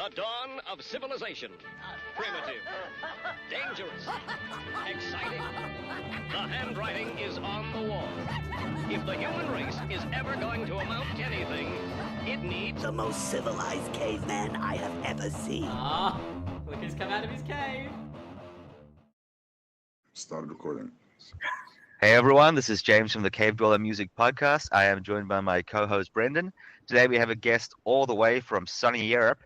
The dawn of civilization. Primitive. Dangerous. Exciting. The handwriting is on the wall. If the human race is ever going to amount to anything, it needs the most civilized caveman I have ever seen. Look who's come out of his cave. Start recording. Hey everyone, this is James from the Cave Dweller Music Podcast. I am joined by my co-host Brendan. Today we have a guest all the way from sunny Europe,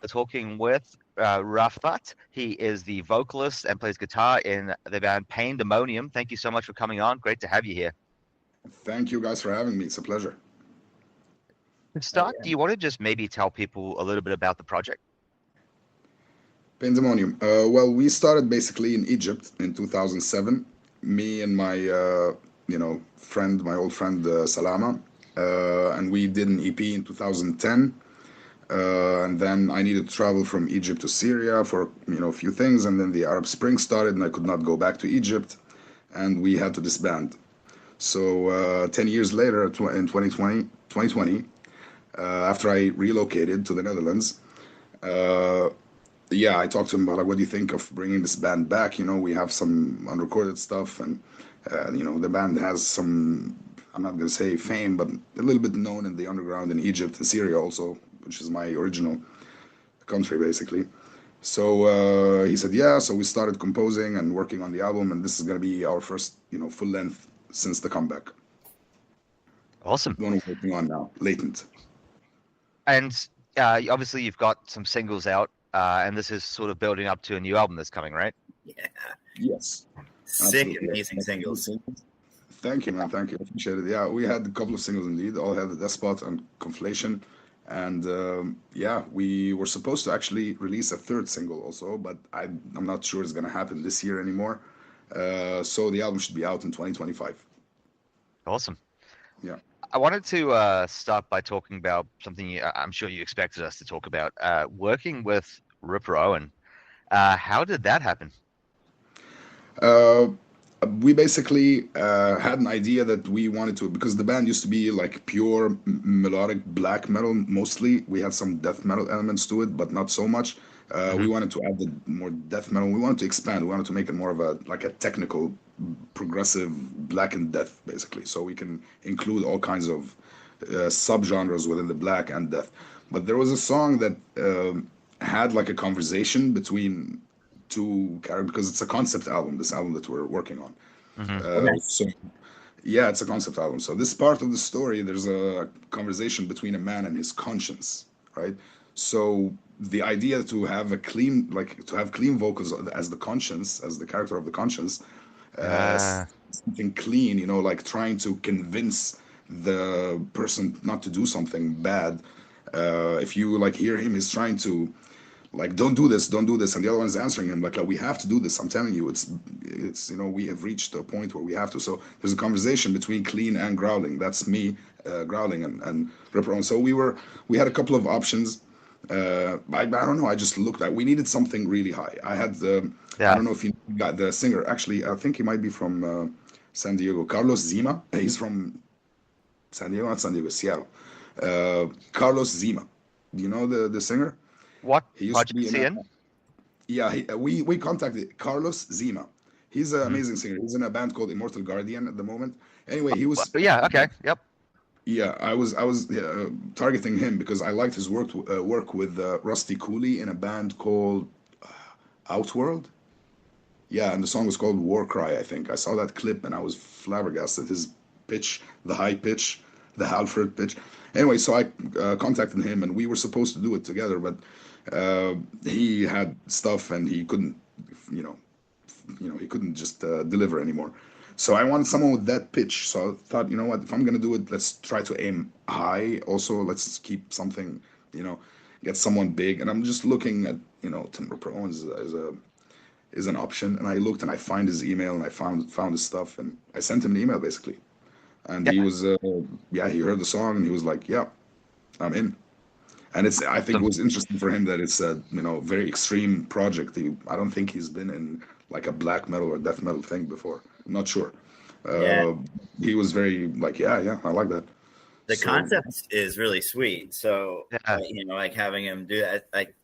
talking with Raafat. He is the vocalist and plays guitar in the band Paindemonium. Thank you so much for coming on. Great to have you here. Thank you guys for having me. It's a pleasure. To start, do you want to just maybe tell people a little bit about the project? Paindemonium. Well, we started basically in Egypt in 2007. Me and my, friend, my old friend Salama, and we did an EP in 2010. And then I needed to travel from Egypt to Syria for a few things, and then the Arab Spring started, and I could not go back to Egypt, and we had to disband. So 10 years later, in 2020, after I relocated to the Netherlands, I talked to him about, like, what do you think of bringing this band back? We have some unrecorded stuff, and the band has some, I'm not going to say fame, but a little bit known in the underground in Egypt and Syria also, which is my original country, basically. So he said, yeah. So we started composing and working on the album, and this is going to be our first, full length since the comeback. Awesome. The one we're working on now, Latent. And obviously you've got some singles out, and this is sort of building up to a new album that's coming, right? Yeah. Yes. Sick, Absolutely. amazing singles. Thank you, man. Thank you. Appreciate it. Yeah, we had a couple of singles indeed. All had the Despot and Conflation. And we were supposed to actually release a third single also, but I'm not sure it's going to happen this year anymore. So the album should be out in 2025. Awesome. Yeah. I wanted to start by talking about something I'm sure you expected us to talk about, working with Ripper Owens. How did that happen? We basically had an idea that we wanted to, because the band used to be like pure melodic black metal mostly. We had some death metal elements to it, but not so much. We wanted to add the more death metal. We wanted to expand. We wanted to make it more of a technical, progressive blackened death, basically. So we can include all kinds of subgenres within the black and death. But there was a song that had like a conversation between two characters, because it's a concept album, this album that we're working on. So yeah, it's a concept album. So this part of the story, there's a conversation between a man and his conscience, right? So the idea to have clean vocals as the conscience, as the character of the conscience, something clean, like trying to convince the person not to do something bad. If you hear him, he's trying to don't do this, and the other one is answering him we have to do this. I'm telling you, it's we have reached a point where we have to. So there's a conversation between clean and growling. That's me growling and Ripper Owens. So we had a couple of options. I don't know. I just looked at. We needed something really high. I had I don't know if you got the singer. Actually, I think he might be from San Diego. Carlos Zima. He's from San Diego, not San Diego, Seattle. Carlos Zima. Do you know the singer? What He used project to be is he in? Yeah, we contacted Carlos Zima. He's an amazing singer. He's in a band called Immortal Guardian at the moment. Anyway, he was. Yeah. Okay. Yep. Yeah, I was targeting him because I liked his work with Rusty Cooley in a band called Outworld. Yeah, and the song was called War Cry, I think. I saw that clip and I was flabbergasted. His pitch, the high pitch, the Halford pitch. Anyway, so I contacted him and we were supposed to do it together, but he had stuff and he couldn't, he couldn't just deliver anymore. So I wanted someone with that pitch. So I thought, you know what, if I'm going to do it, let's try to aim high. Also, let's keep something, get someone big. And I'm just looking at, Tim Ripper Owens is an option. And I looked and I found his email and I found his stuff and I sent him an email basically. And he was, he heard the song and he was like, yeah, I'm in. And I think it was interesting for him that it's a, very extreme project. I don't think he's been in a black metal or death metal thing before. I'm not sure. He was very I like that. the So concept is really sweet. So Yeah. you know, like having him do that, like,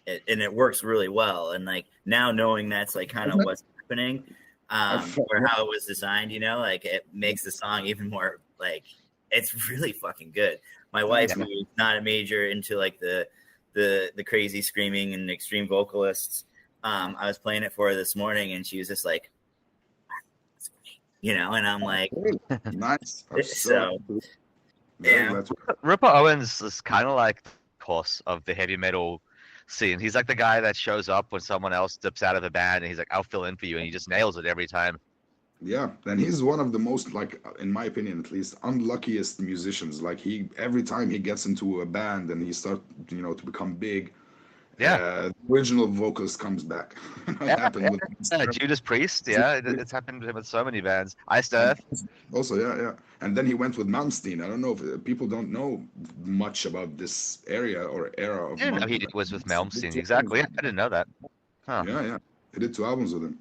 and it works really well. And like now knowing that's like kind of what's happening, or how it was designed, you know, like it makes the song even more like it's really fucking good. My wife, who's not a major into like the crazy screaming and extreme vocalists, I was playing it for her this morning, and she was just like, you know, and I'm like, nice. I'm so very yeah. glad to. Ripper Owens is kind of like the course of the heavy metal scene. He's like the guy that shows up when someone else dips out of the band, and he's like, "I'll fill in for you," and he just nails it every time. Yeah, and he's one of the most, like, in my opinion at least, unluckiest musicians. Like, he every time he gets into a band and he starts, you know, to become big, Yeah. the original vocalist comes back. It Yeah, happened with Judas Priest. Yeah, it's happened to him with so many bands. Iced Earth. also, yeah. And then he went with Malmsteen. I don't know if people don't know much about this area or era of I didn't know he was with Malmsteen. Exactly. I didn't know that. Huh. Yeah. He did 2 albums with him.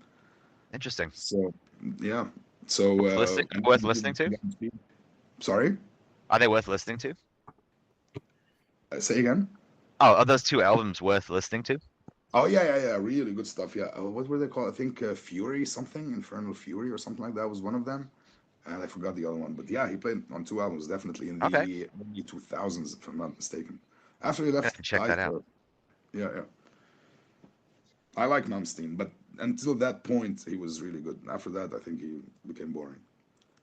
Interesting. So, yeah. So, worth listening to? Sorry? Are they worth listening to? Say again? Oh, are those 2 albums worth listening to? Oh, yeah. Really good stuff. Yeah. What were they called? I think Fury something, Infernal Fury or something like that was one of them. And I forgot the other one. But yeah, he played on 2 albums, definitely in the early 2000s, if I'm not mistaken. After he I have left, to check that out. Yeah. I like Malmsteen, but until that point, he was really good. After that, I think he became boring.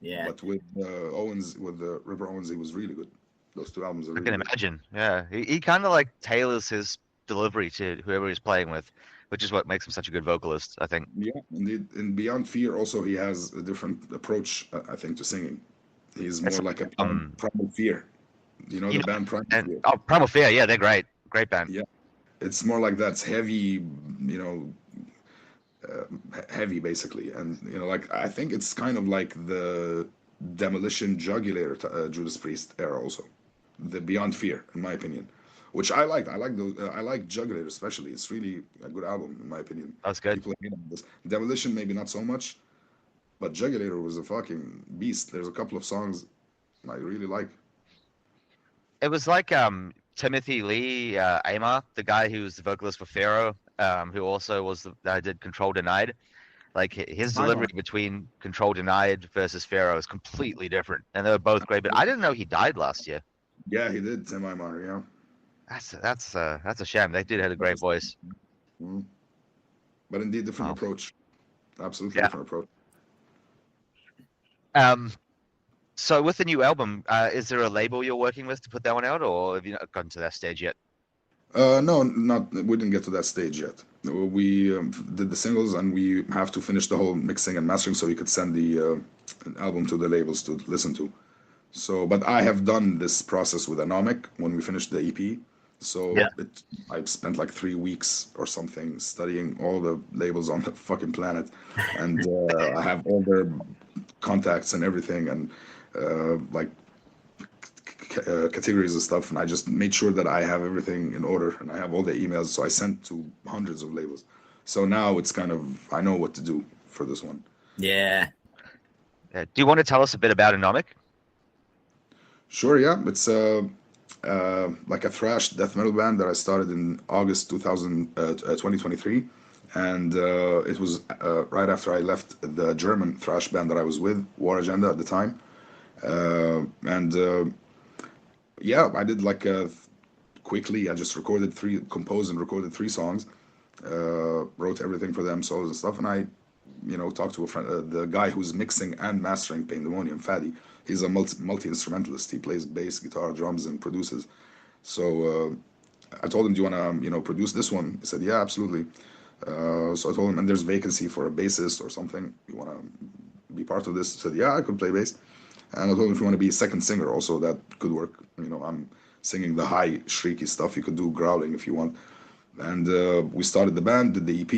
Yeah. But with Owens, with Ripper Owens, he was really good. Those 2 albums are I really can good. imagine. Yeah, he kind of like tailors his delivery to whoever he's playing with, which is what makes him such a good vocalist, I think. Yeah, indeed. In Beyond Fear, also, he has a different approach, I think, to singing. He's more like a Primal Fear. You know the band Primal Fear? Oh, Primal Fear, yeah, they're great. Great band. Yeah. It's more like that. It's heavy, you know, heavy basically. And, you know, like, I think it's kind of like the Demolition Jugular Judas Priest era also. The Beyond Fear, in my opinion. Which I liked. I like those. I like Jugular especially. It's really a good album, in my opinion. That's good. People hate on this. Demolition maybe not so much, but Jugular was a fucking beast. There's a couple of songs I really like. It was like Timothy Lee Amar, the guy who was the vocalist for Pharaoh, who also was did Control Denied. Like his delivery between Control Denied versus Pharaoh is completely different, and they were both great. But I didn't know he died last year. Yeah, he did. Tim Imar, yeah. That's a shame. They did have a great voice. Mm-hmm. But indeed, different approach. Absolutely different approach. So with the new album, is there a label you're working with to put that one out, or have you not gotten to that stage yet? No, we didn't get to that stage yet. We did the singles, and we have to finish the whole mixing and mastering so we could send the album to the labels to listen to. So, but I have done this process with Anomic when we finished the EP. So I've spent like 3 weeks or something studying all the labels on the fucking planet, and I have all their contacts and everything, and like categories and stuff. And I just made sure that I have everything in order, and I have all the emails. So I sent to hundreds of labels. So now it's kind of, I know what to do for this one. Yeah. Do you want to tell us a bit about Anomic? Sure, yeah. It's like a thrash death metal band that I started in August 2023. And it was right after I left the German thrash band that I was with, War Agenda at the time. Yeah, I did like quickly, I just composed and recorded 3 songs, wrote everything for them, solos and stuff. And I, talked to a friend, the guy who's mixing and mastering Paindemonium, Fadi. He's a multi-instrumentalist. He plays bass, guitar, drums, and produces. So I told him, do you want to, produce this one? He said, yeah, absolutely. So I told him, and there's vacancy for a bassist or something. You want to be part of this? He said, yeah, I could play bass. And I told him, if you want to be a second singer also, that could work. I'm singing the high, shrieky stuff. You could do growling if you want. And we started the band, did the EP.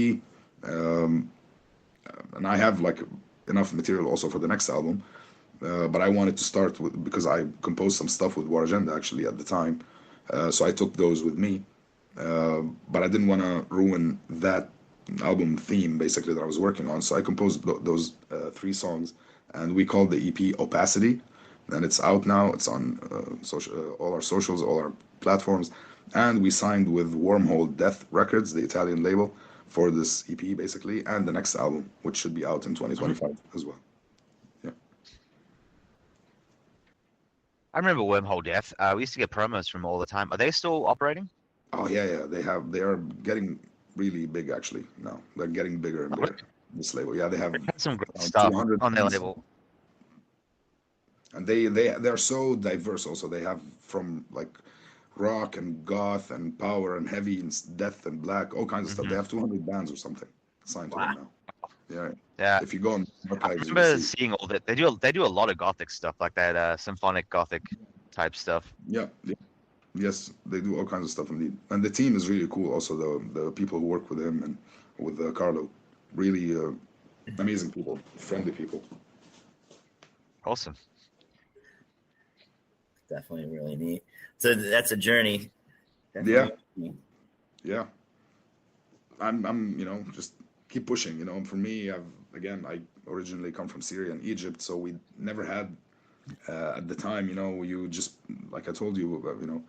And I have like enough material also for the next album. But I wanted to start with, because I composed some stuff with War Agenda actually at the time. So I took those with me. But I didn't want to ruin that album theme basically that I was working on. So I composed those 3 songs, and we called the EP Opacity. and it's out now. It's on all our socials, all our platforms, and we signed with Wormhole Death Records, the Italian label, for this EP basically, and the next album, which should be out in 2025 as well. Yeah. I remember Wormhole Death. We used to get promos from all the time. Are they still operating? Oh yeah. They are getting really big actually now. They're getting bigger and bigger. This label, yeah, they have Some great stuff 200 on their bands. label. And they're so diverse also. They have from like rock and goth and power and heavy and death and black, all kinds of stuff. They have 200 bands or something signed to them now. Yeah. Yeah. If you go on I archives, you remember will see. seeing all that. They do a lot of gothic stuff like that, symphonic gothic type stuff. Yeah. Yes, they do all kinds of stuff indeed. And the team is really cool. Also, the people who work with him and with Carlo, really amazing people, friendly people. Awesome. Definitely really neat. So that's a journey. Yeah. Definitely. Yeah. I'm just keep pushing. For me, I originally come from Syria and Egypt, so we never had at the time. You just like I told you,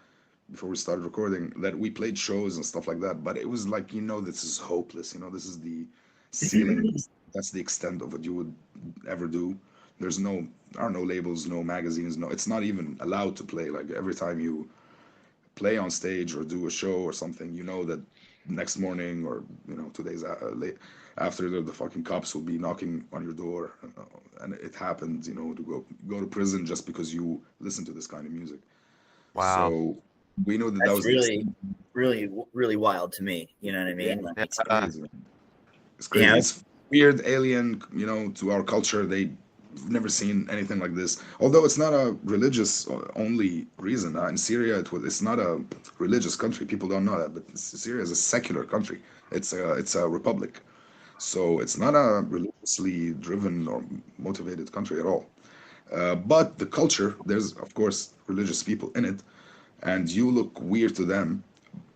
before we started recording, that we played shows and stuff like that. But it was like this is hopeless. This is the ceiling. That's the extent of what you would ever do. There are no labels, no magazines, no. It's not even allowed to play. Like every time you play on stage or do a show or something, that next morning or 2 days late after the fucking cops will be knocking on your door, and it happened, to go to prison just because you listen to this kind of music. Wow. So we know that That's was really, really, really wild to me. You know what I mean? Yeah. Like, It's crazy. It's crazy. Yeah. It's weird, alien, to our culture. They've never seen anything like this. Although it's not a religious only reason. In Syria, it's not a religious country. People don't know that, but Syria is a secular country. It's a republic, so it's not a religiously driven or motivated country at all. But the culture, there's of course religious people in it, and you look weird to them.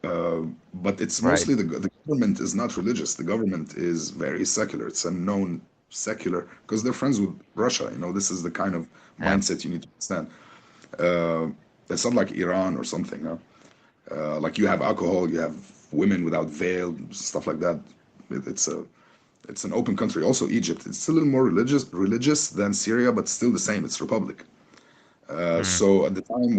But it's Right. mostly the government is not religious. The government is very secular. It's a known secular because they're friends with Russia. This is the kind of mindset you need to understand. It's not like Iran or something. Like you have alcohol, you have women without veil, stuff like that. It's an open country. Also Egypt, it's a little more religious than Syria, but still the same. It's republic. So at the time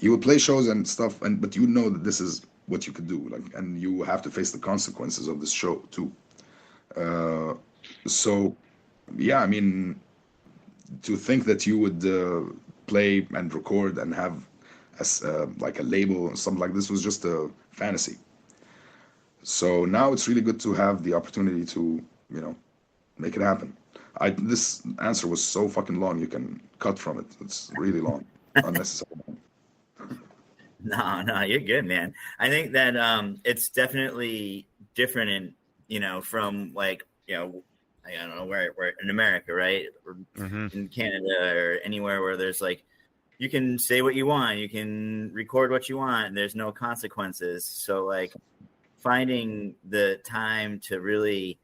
you would play shows and stuff, but you know that this is what you could do, and you have to face the consequences of this show too. So yeah, I mean, to think that you would play and record and have like a label or something like this was just a fantasy. So now it's really good to have the opportunity to make it happen. This answer was so fucking long, you can cut from it. It's really long, unnecessary. No, you're good, man. I think that it's definitely different from like, I don't know where in America, right? Or in Canada or anywhere where there's like, you can say what you want, you can record what you want, and there's no consequences. So like finding the time to really,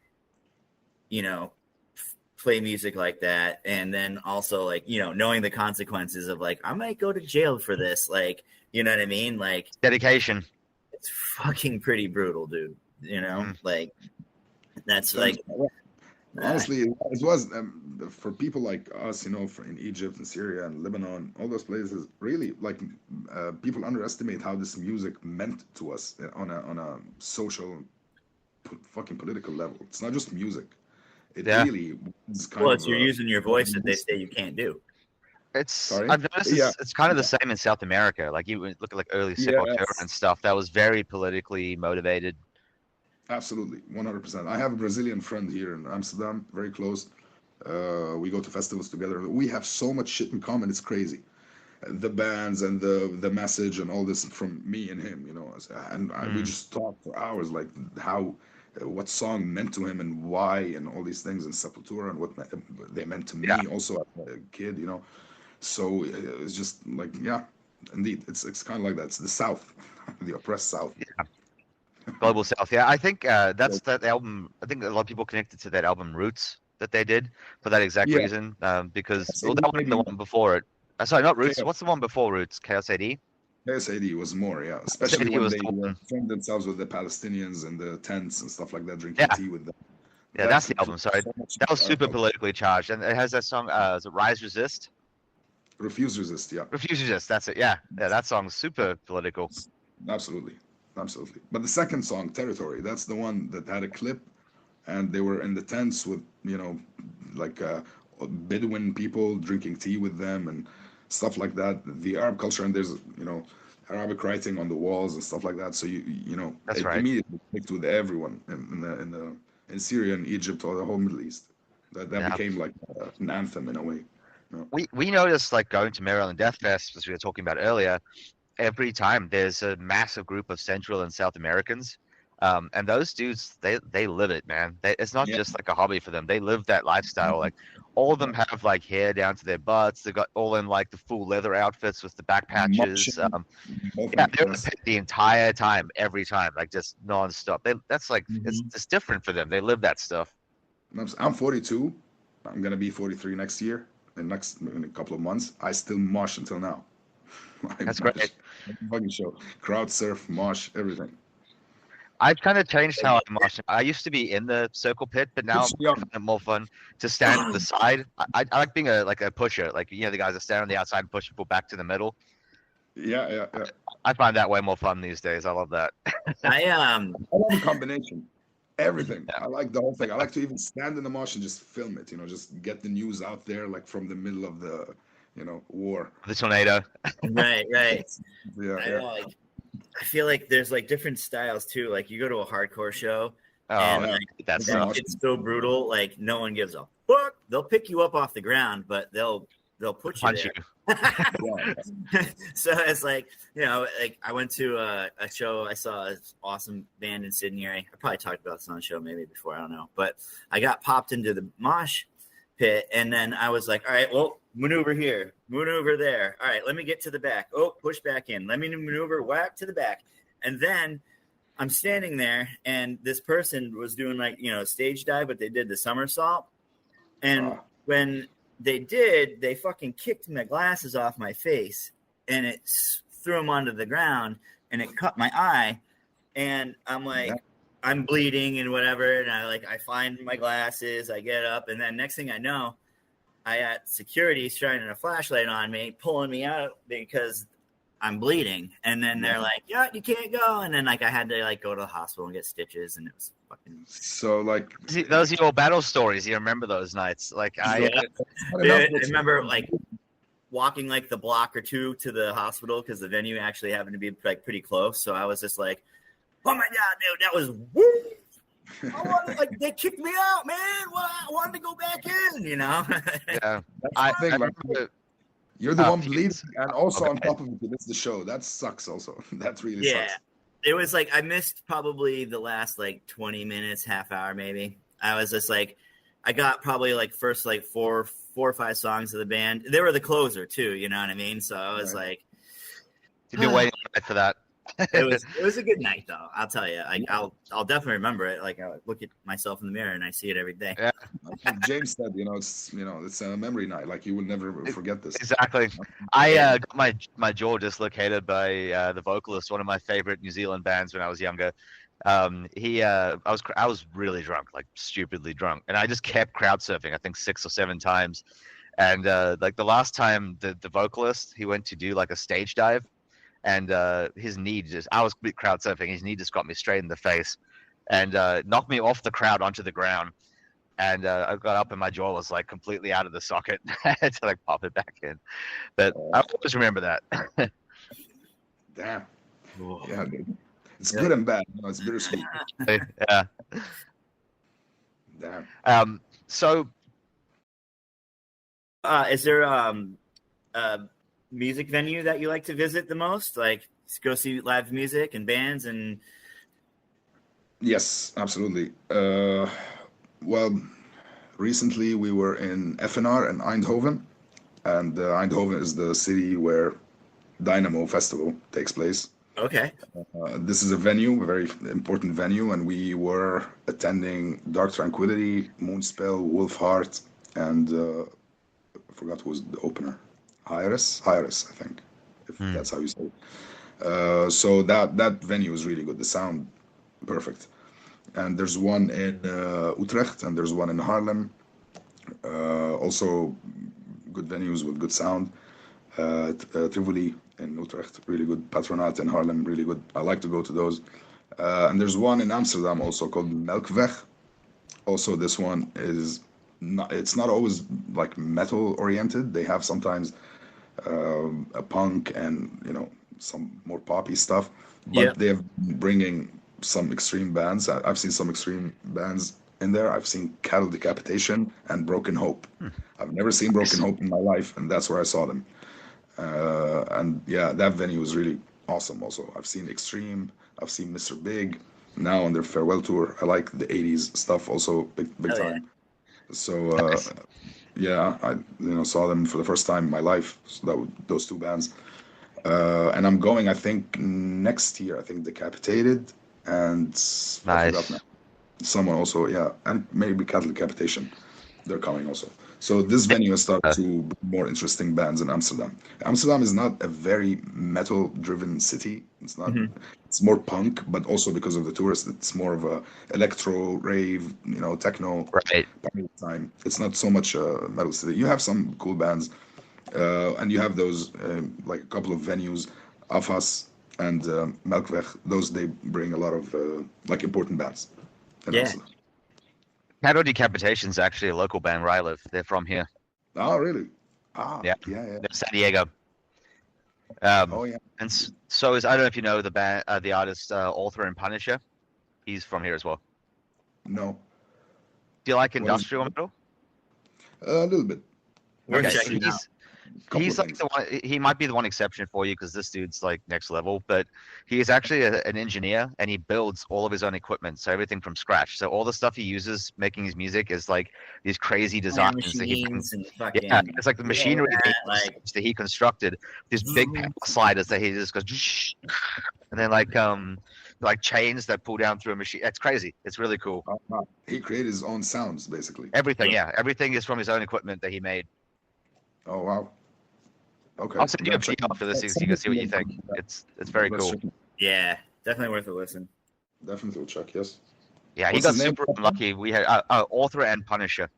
play music like that, and then also like, knowing the consequences of like, I might go to jail for this, like, you know what I mean? Like Dedication. it's fucking pretty brutal, dude. Like that's like Honestly, it was for people like us, in Egypt and Syria and Lebanon, all those places. Really, like people underestimate how this music meant to us on a social, fucking political level. It's not just music. It really is kind well, of. it's you're using your voice that they say you can't do. Sorry? I've noticed Yeah. it's kind of the same in South America. Like you would look at like early Sepultura Yes. and stuff. That was very politically motivated. Absolutely, 100%. I have a Brazilian friend here in Amsterdam, very close. We go to festivals together. We have so much shit in common. It's crazy. The bands and the message and all this from me and him, and we just talk for hours, like how what song meant to him and why and all these things in Sepultura and what they meant to me also as a kid, So it's just like, yeah, indeed, it's kind of like that. It's the South, the oppressed South. Global South. Yeah, I think that's that album. I think a lot of people connected to that album Roots that they did for that exact Yeah. reason. Because Chaos well, AD that was maybe the one before it. Sorry, not Roots. Chaos, What's the one before Roots? Chaos AD. Chaos AD was more, yeah. Chaos Especially AD when was they the one. filmed themselves with the Palestinians and the tents and stuff like that, drinking Yeah, tea with them. yeah, That that's the album. created Sorry, so much that was super of politically charged, and it has that song. Is it Rise Resist? Refuse Resist, yeah. Refuse Resist. That's it. Yeah, yeah, that song's super political. Absolutely. Absolutely. But the second song, Territory, that's the one that had a clip and they were in the tents with, like Bedouin people drinking tea with them and stuff like that. The Arab culture, and there's, Arabic writing on the walls and stuff like that. So That's it right. immediately clicked with everyone in Syria and Egypt or the whole Middle East. That Yeah. became like an anthem in a way. We noticed, like, going to Maryland Death Fest, as we were talking about earlier, every time there's a massive group of Central and South Americans. And those dudes, they live it, man. It's not Yeah. just like a hobby for them. They live that lifestyle. Like, all of them have like hair down to their butts. They got all in like the full leather outfits with the back patches. Yeah, they're in the pit the entire time, every time, like just nonstop. That's like it's different for them. They live that stuff. I'm 42. I'm gonna be 43 next year. In a couple of months, I still mosh until now. That's great. Fucking show, crowd surf, mosh, everything. I've kind of changed how I mosh. I used to be in the circle pit, but now I find it more fun to stand on the side. I like being a pusher, like the guys that stand on the outside and push people back to the middle. Yeah. I find that way more fun these days. I love that. I love the combination. Everything. Yeah. I like the whole thing. I like to even stand in the mosh and just film it. Just get the news out there, like from the middle of the, war. The tornado. right. Yeah. I know, like, I feel like there's like different styles too. Like you go to a hardcore show, Oh, and yeah. like, that's it's so brutal. Like no one gives a fuck. They'll pick you up off the ground, but they'll put you punch there. you. So it's like, like I went to a show. I saw an awesome band in Sydney. I probably talked about this on the show maybe before. I don't know, but I got popped into the mosh pit, and then I was like, all right, well, maneuver here, maneuver there. All right, let me get to the back. Oh, push back in. Let me maneuver whack to the back, and then I'm standing there, and this person was doing like stage dive, but they did the somersault, and when they did, they fucking kicked my glasses off my face, and it threw them onto the ground, and it cut my eye, and I'm like, I'm bleeding and whatever, and I find my glasses, I get up, and then next thing I know, I got security shining a flashlight on me, pulling me out because I'm bleeding, and then they're like, "Yeah, you can't go," and then I had to go to the hospital and get stitches, and it was fucking. So See, those are your battle stories. You remember those nights? Like I remember walking the block or two to the hospital because the venue actually happened to be pretty close. So I was just like, "Oh my god, dude, that was woo!" They kicked me out, man. Well, I wanted to go back in, Yeah, I think remember. You're the one bleeding, and also on top of it, it's the show. That sucks. Also, that really sucks. It was I missed probably the last 20 minutes, half hour maybe. I was just I got probably first 4 or 5 songs of the band. They were the closer too, you know what I mean? So I was You've been waiting for that. it was a good night though. I'll tell you. I'll definitely remember it. I look at myself in the mirror and I see it every day. Yeah. Like James said, it's a memory night. You will never forget this. Exactly. I got my jaw dislocated by the vocalist, one of my favorite New Zealand bands when I was younger. I was really drunk, stupidly drunk, and I just kept crowd surfing. I think 6 or 7 times, and the last time the vocalist, he went to do a stage dive. And his knee I was crowd surfing. His knee just got me straight in the face and knocked me off the crowd onto the ground. And I got up and my jaw was completely out of the socket. I had to pop it back in. But I always remember that. Damn. Yeah, dude. It's good and bad. It's bittersweet. Yeah. Damn. So is there music venue that you like to visit the most? Go see live music and bands and. Yes, absolutely. Well, recently we were in FNR in Eindhoven, and Eindhoven is the city where Dynamo Festival takes place. Okay. This is a venue, a very important venue, and we were attending Dark Tranquility, Moonspell, Wolfheart, and I forgot who was the opener. Hyres, I think, if that's how you say it. So that venue is really good. The sound, perfect. And there's one in Utrecht, and there's one in Haarlem. Also, good venues with good sound. Tivoli in Utrecht, really good. Patronaat in Haarlem, really good. I like to go to those. And there's one in Amsterdam also called Melkweg. Also, this one is not. It's not always like metal oriented. They have sometimes a punk and some more poppy stuff, but they have been bringing some extreme bands. I've seen some extreme bands in there. I've seen Cattle Decapitation and Broken Hope. I've never seen Broken Hope in my life, and that's where I saw them. And yeah, that venue was really awesome. Also, I've seen Extreme. I've seen Mr. Big now on their farewell tour. I like the '80s stuff also, big time. So yeah, I saw them for the first time in my life. So those two bands. And I'm going, I think, next year. I think Decapitated and I forgot now. Someone also, yeah, and maybe Cattle Decapitation. They're coming also. So this venue has started to bring more interesting bands in Amsterdam. Amsterdam is not a very metal-driven city. It's not. It's more punk, but also because of the tourists, it's more of a electro, rave, techno time. It's not so much a metal city. You have some cool bands. And you have those like a couple of venues, Afas and Melkweg. Those they bring a lot of like important bands. Amsterdam. Cattle Decapitation is actually a local band where I live. They're from here. Oh, really? Yeah. They're San Diego. Oh yeah. And so is I don't know if you know the band, the artist, Author and Punisher. He's from here as well. No. Do you like industrial metal? A little bit. We're Okay, checking out. he's like the one. He might be the one exception for you because this dude's like next level. But he is actually an engineer, and he builds all of his own equipment, so everything from scratch. So all the stuff he uses making his music is like these crazy designs that he brings. And fucking, Yeah, it's like the machinery that he constructed. These big power sliders that he just goes, and then like chains that pull down through a machine. It's crazy. It's really cool. He created his own sounds basically. Everything, everything is from his own equipment that he made. Oh wow. Okay. I'll send you a video after this so you can see what you think. It's very cool. Yeah, definitely worth a listen. Definitely will check. Yes. Yeah, What's he got his name? super unlucky. We had Author and Punisher.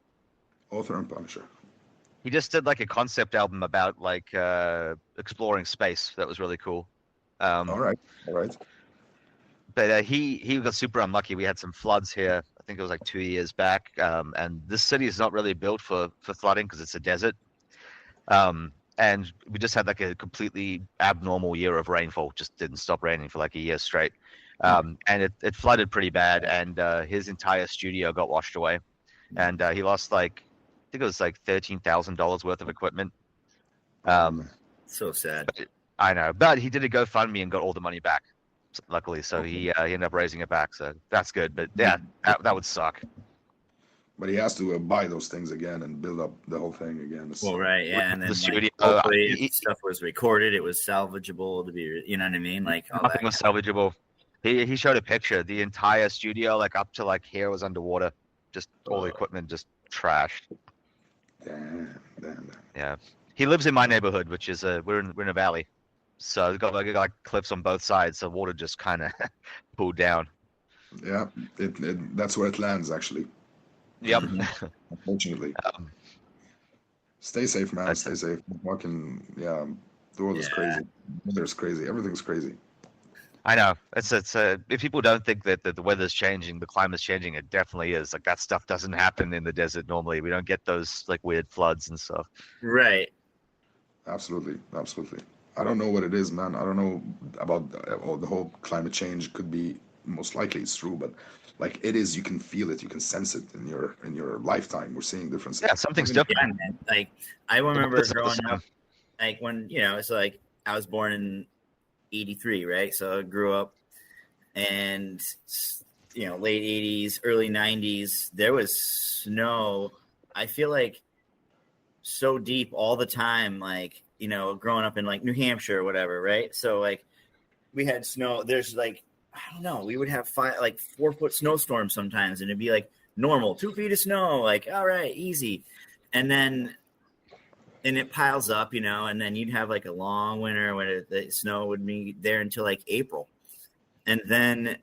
Author and Punisher. He just did like a concept album about like exploring space. That was really cool. All right. But he got super unlucky. We had some floods here. I think it was like 2 years back. And this city is not really built for flooding because it's a desert. And we just had like a completely abnormal year of rainfall. Just didn't stop raining for like a year straight. And it flooded pretty bad, and his entire studio got washed away. And he lost like, I think it was like $13,000 worth of equipment. So sad. I know, but he did a GoFundMe and got all the money back, luckily. So he ended up raising it back. So that's good. But yeah, that would suck. But he has to buy those things again and build up the whole thing again. Well, right, yeah, and then the studio, hopefully if stuff was recorded, it was salvageable to be, you know what I mean? Like all nothing that. was salvageable. He showed a picture. The entire studio, like up to like here, was underwater. Just all the equipment just trashed. Damn. Yeah, he lives in my neighborhood, which is we're in a valley, so we've got like cliffs on both sides. So water just kind of pulled down. Yeah, that's where it lands actually. Yep. Unfortunately. Stay safe, man. Stay safe. Fucking the world is crazy. Weather's crazy. Everything's crazy. I know. It's if people don't think that the weather's changing, the climate's changing, it definitely is. Like that stuff doesn't happen in the desert normally. We don't get those like weird floods and stuff. Right. Absolutely. I don't know what it is, man. I don't know about the whole climate change. Could be, most likely it's true, but like it is, you can feel it, you can sense it in your lifetime. We're seeing differences. Yeah, something's different. Yeah, man. Like I remember growing up, like when it's like I was born in '83, right? So I grew up, and late '80s, early '90s, there was snow. I feel like so deep all the time, like growing up in like New Hampshire or whatever, right? So like we had snow. There's like, I don't know, we would have 4-foot snowstorms sometimes, and it'd be like normal 2 feet of snow, like, all right, easy. And then it piles up, and then you'd have like a long winter where the snow would be there until like April. And then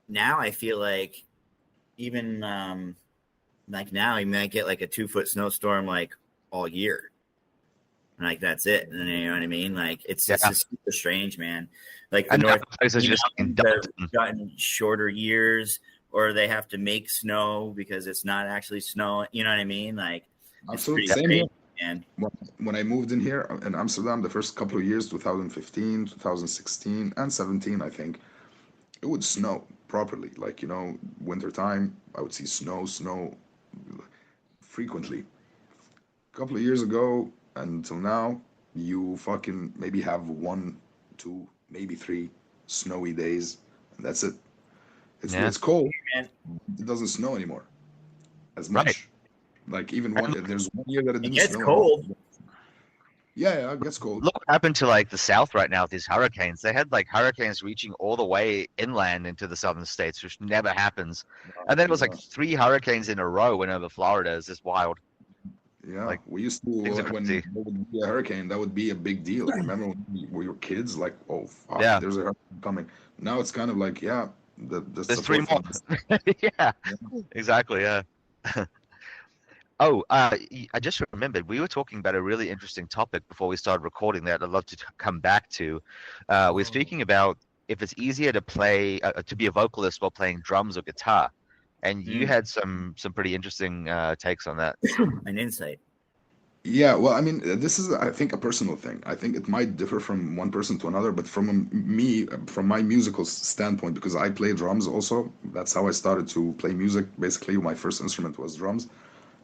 now I feel like even like now you might get like a 2-foot snowstorm like all year. Like that's it. And you know what I mean? Like it's just super strange, man. Like the North is just have gotten shorter years, or they have to make snow because it's not actually snow. You know what I mean? Like absolutely same here. Man. When I moved in here in Amsterdam, the first couple of years, 2015, 2016, and 17, I think, it would snow properly. Like, wintertime, I would see snow frequently. A couple of years ago until now, you fucking maybe have 1, 2, maybe 3 snowy days, and that's it. It's cold. It doesn't snow anymore as much. Right. Like even there's 1 year that it didn't gets snow. Cold. Yeah, it gets cold. Look what happened to like the South right now with these hurricanes. They had like hurricanes reaching all the way inland into the southern states, which never happens. And then it was like 3 hurricanes in a row went over Florida. It's just wild. Yeah, like, we used to when there would be a hurricane, that would be a big deal. I remember when we were kids, like, oh fuck, there's a hurricane coming. Now it's kind of like, there's 3 more. Yeah, exactly. Yeah. I just remembered we were talking about a really interesting topic before we started recording that I'd love to come back to. We're speaking about if it's easier to play to be a vocalist while playing drums or guitar. And you had some pretty interesting takes on that. An insight. Yeah, well, I mean, this is, I think, a personal thing. I think it might differ from one person to another, but from my musical standpoint, because I play drums also, that's how I started to play music. Basically, my first instrument was drums,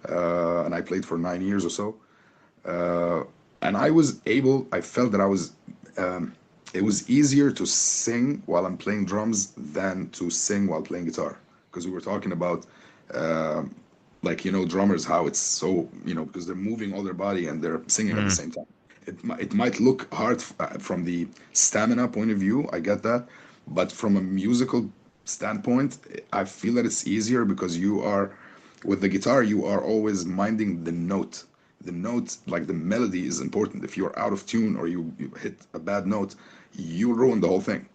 and I played for 9 years or so. And I felt that it was easier to sing while I'm playing drums than to sing while playing guitar. Because we were talking about, drummers, how it's so, because they're moving all their body and they're singing at the same time. It might look hard from the stamina point of view, I get that. But from a musical standpoint, I feel that it's easier because with the guitar, you are always minding the note. The note, like the melody is important. If you're out of tune or you hit a bad note, you ruin the whole thing.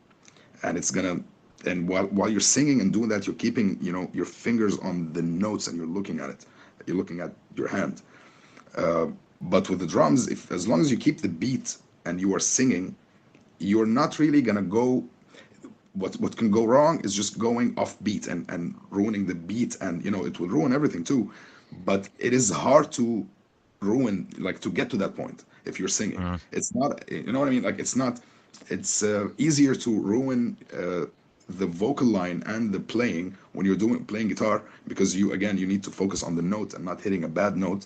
And it's going to... And while you're singing and doing that, you're keeping, your fingers on the notes and you're looking at it. You're looking at your hand. But with the drums, as long as you keep the beat and you are singing, you're not really gonna go. What can go wrong is just going off beat and ruining the beat, and it will ruin everything too. But it is hard to ruin, like to get to that point if you're singing. It's not, you know what I mean? Like it's not. It's easier to ruin the vocal line and the playing when you're playing guitar, because you need to focus on the note and not hitting a bad note.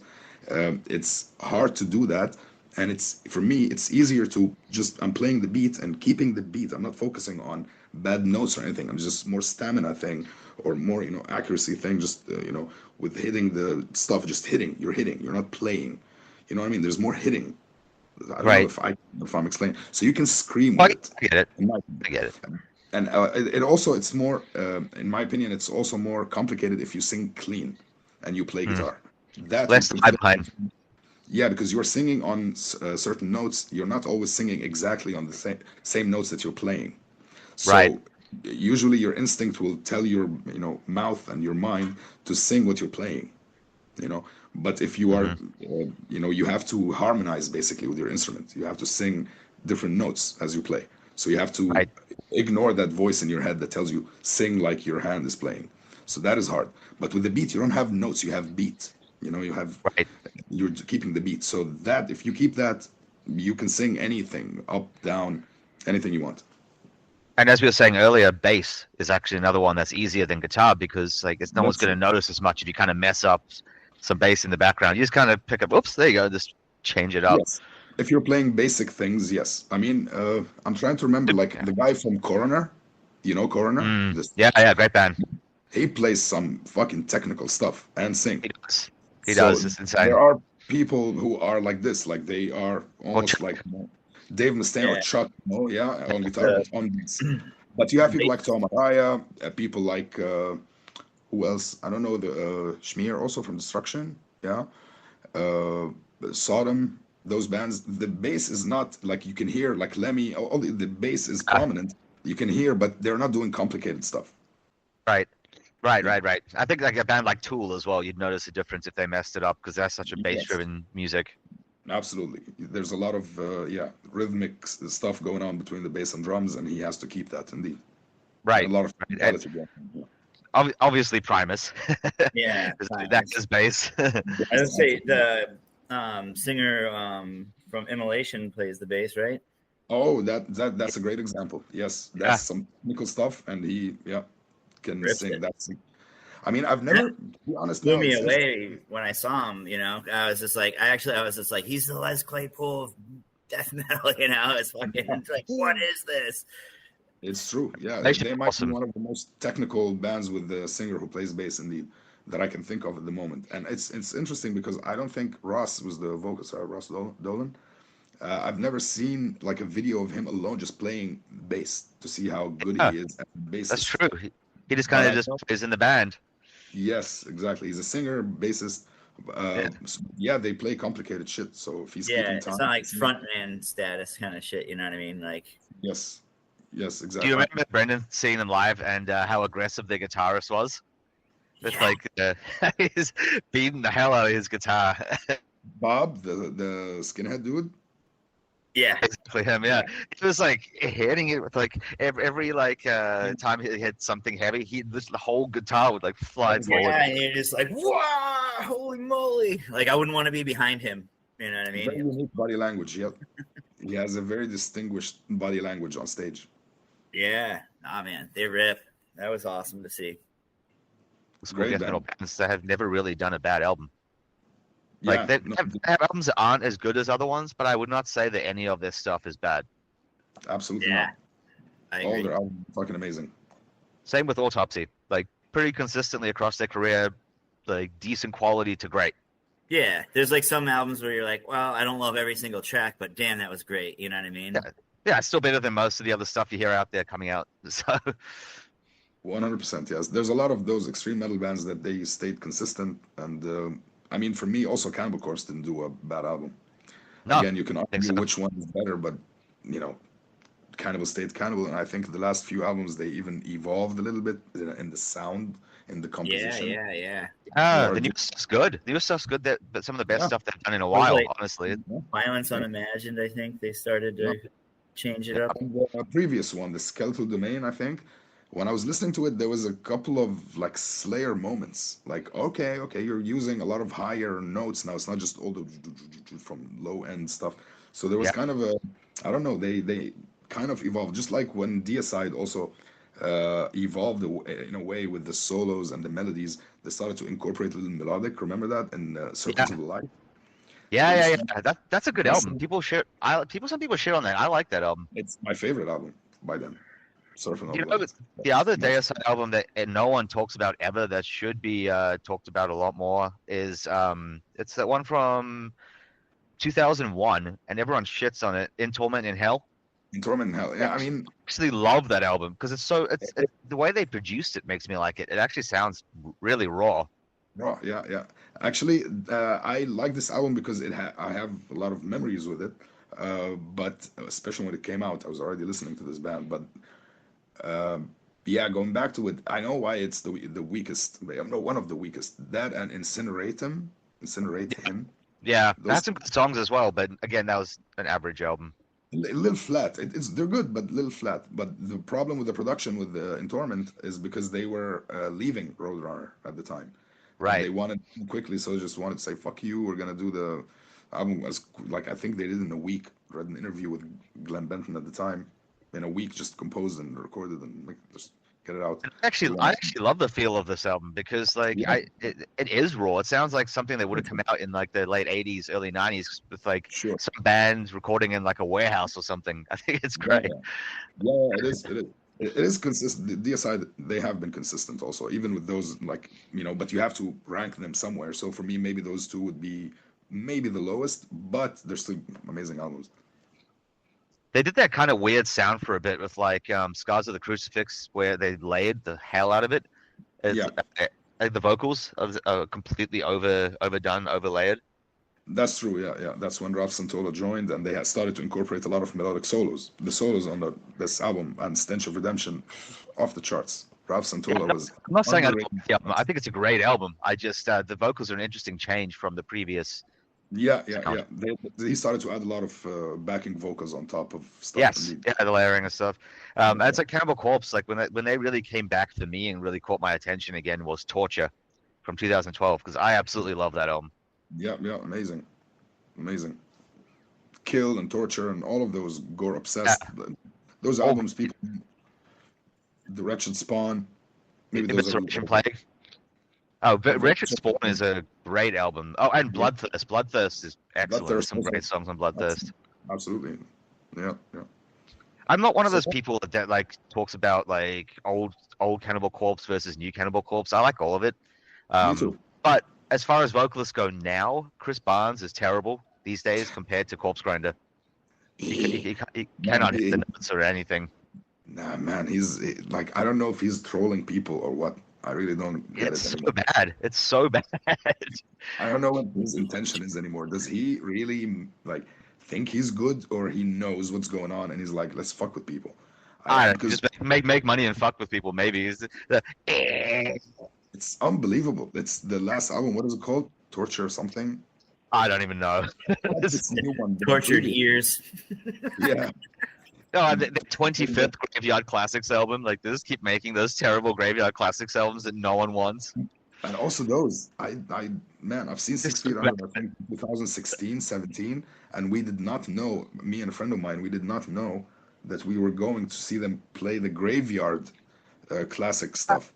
It's hard to do that, and for me it's easier to I'm playing the beat and keeping the beat. I'm not focusing on bad notes or anything. I'm just more stamina thing or more accuracy thing, just with hitting the stuff, just hitting. You're not playing, you know what I mean? There's more hitting. I don't know if I'm explaining. So you can scream with it. I get it. And it's more, in my opinion, it's also more complicated if you sing clean and you play guitar. Less behind. Yeah, because you're singing on certain notes. You're not always singing exactly on the same notes that you're playing. So usually your instinct will tell your mouth and your mind to sing what you're playing. But if you are, you have to harmonize basically with your instrument. You have to sing different notes as you play. So you have to ignore that voice in your head that tells you sing like your hand is playing. So that is hard. But with the beat, you don't have notes, you have beat. You're keeping the beat. So that if you keep that, you can sing anything, up, down, anything you want. And as we were saying earlier, bass is actually another one that's easier than guitar, because no one's going to notice as much if you kind of mess up some bass in the background. You just kind of pick up, oops, there you go, just change it up. Yes. If you're playing basic things, yes. I mean, I'm trying to remember, like the guy from Coroner. You know Coroner? Yeah, great band. He plays some fucking technical stuff and sing. He does. It's insane. There are people who are like this, like they are almost like, Dave Mustaine or Yeah. Chuck, on guitar, on bass. But you have people like Tom Araya, people like who else? I don't know, the Schmier also from Destruction, uh, Sodom. Those bands, the bass is not like you can hear like Lemmy. All the bass is prominent. You can hear, but they're not doing complicated stuff. Right. I think like a band like Tool as well, you'd notice a difference if they messed it up because that's such a bass-driven music. Absolutely. There's a lot of rhythmic stuff going on between the bass and drums, and he has to keep that indeed. Right. And a lot of quality. Obviously Primus. Yeah, that's his bass. I would say the singer from Immolation plays the bass, right? Oh, that's a great example. Yes, that's some technical stuff, and he can sing. That's. I mean, I've never, to be honest, blew me away when I saw him. I was just like, he's the Les Claypool of death metal. It's fucking like, what is this? It's true. Yeah, they might be one of the most technical bands with the singer who plays bass, indeed, that I can think of at the moment. And it's interesting because I don't think Ross was the vocalist, Ross Dolan. I've never seen like a video of him alone just playing bass to see how good he is at bass. That's true. He just kind of just is in the band. Yes, exactly. He's a singer, bassist. They play complicated shit. So if he's keeping time, it's not like frontman status kind of shit. You know what I mean? Like yes, exactly. Do you remember Brendan seeing them live and how aggressive their guitarist was? With he's beating the hell out of his guitar. Bob, the skinhead dude. Yeah, exactly him. Yeah, he was like hitting it with like every time he hit something heavy, the whole guitar would like fly forward. Yeah, and you're just like, wow, holy moly! Like I wouldn't want to be behind him. You know what I mean? Very unique body language. Yep, he has a very distinguished body language on stage. Yeah, man, they rip. That was awesome to see. It's great bands that have never really done a bad album. Like they have albums that aren't as good as other ones, but I would not say that any of their stuff is bad. Absolutely not. All their albums are fucking amazing. Same with Autopsy. Like pretty consistently across their career, like decent quality to great. Yeah, there's like some albums where you're like, well, I don't love every single track, but damn, that was great. You know what I mean? Yeah, it's still better than most of the other stuff you hear out there coming out. So 100%, yes. There's a lot of those extreme metal bands that they stayed consistent, and I mean, for me, also Cannibal Corpse didn't do a bad album. No, again, you can argue which one is better, but Cannibal stayed Cannibal, and I think the last few albums they even evolved a little bit in the sound, in the composition. Yeah. The new stuff's good. The new stuff's good. But some of the best stuff they've done in a while, honestly. Violence Unimagined, I think they started to change it up. And the previous one, the Skeletal Domain, I think. When I was listening to it, there was a couple of like Slayer moments. Like, okay, you're using a lot of higher notes now. It's not just all the from low end stuff. So there was kind of I don't know. They kind of evolved, just like when Deicide also evolved in a way with the solos and the melodies. They started to incorporate a little melodic. Remember that in Circles of the Light. Yeah. That's a good album. Some people shit on that. I like that album. It's my favorite album by them. The other Deicide album that no one talks about ever that should be talked about a lot more is it's that one from 2001, and everyone shits on it. In Torment in Hell. In Torment in Hell, yeah. I mean, I actually love that album because it's the way they produced it makes me like it. It actually sounds really raw. Raw, yeah. Actually, I like this album because I have a lot of memories with it. But especially when it came out, I was already listening to this band, but. Going back to it, I know why it's the weakest. I'm not one of the weakest. That and Incinerate Him. Yeah, that's some good songs as well. But again, that was an average album. A little flat. They're good, but a little flat. But the problem with the production with In Torment is because they were leaving Roadrunner at the time. Right. And they wanted quickly, so they just wanted to say, "Fuck you, we're gonna do the album." As like I think they did in a week. I read an interview with Glenn Benton at the time. In a week, just composed and recorded and just get it out. I actually love the feel of this album because it is raw. It sounds like something that would have come out in like the late 80s, early 90s with like some bands recording in like a warehouse or something. I think it's great. Yeah, it is. It is consistent. Deicide, they have been consistent also, even with those but you have to rank them somewhere. So for me, maybe those two would be maybe the lowest, but they're still amazing albums. They did that kind of weird sound for a bit with like Scars of the Crucifix, where they layered the hell out of it. It's, Yeah, the vocals are completely overdone, overlaid. that's true. Yeah, yeah. That's when Raf Santola joined, and they had started to incorporate a lot of melodic solos. The solos on this album and Stench of Redemption, off the charts. Raf Yeah, Santola no, was I'm not saying I don't underrated. like the album. I think it's a great album. I just the vocals are an interesting change from the previous Yeah, yeah, sound. yeah. He started to add a lot of backing vocals on top of stuff. Yes, yeah, the layering and stuff. It's like Cannibal Corpse. Like when they really came back for me and really caught my attention again was Torture from 2012 because I absolutely love that album. Yeah, yeah, amazing, amazing. Kill and Torture and all of those gore obsessed. Those Oh, albums, people, the Wretched Spawn. Maybe those are Restoration Plague. Oh, but Wretched Restoration Spawn is a great album. Oh, and Yeah. Bloodthirst. Bloodthirst is excellent. There's Bloodthirst some also. great songs on Bloodthirst. Absolutely. Yeah, yeah. I'm not one of So- those people that like talks about like old Cannibal Corpse versus new Cannibal Corpse. I like all of it. Me too. But as far as vocalists go now, Chris Barnes is terrible these days compared to Corpse Grinder. He cannot hit the notes or anything. Nah, man, he's like, I don't know if he's trolling people or what. I really don't get It's it so anymore. bad. It's so bad. I don't know what his intention is anymore. Does he really like think he's good, or he knows what's going on and he's like, let's fuck with people? I don't know, Because just make money and fuck with people. Maybe it's unbelievable. It's the last album. What is it called? Torture or something? I don't even know. This new one. Tortured ears. Yeah. No, the 25th Graveyard Classics album. Like, they just keep making those terrible Graveyard Classics albums that no one wants. And also those, man, I've seen 6 Feet Under, I think 2016, 17, and we did not know, me and a friend of mine, we did not know that we were going to see them play the Graveyard classic stuff.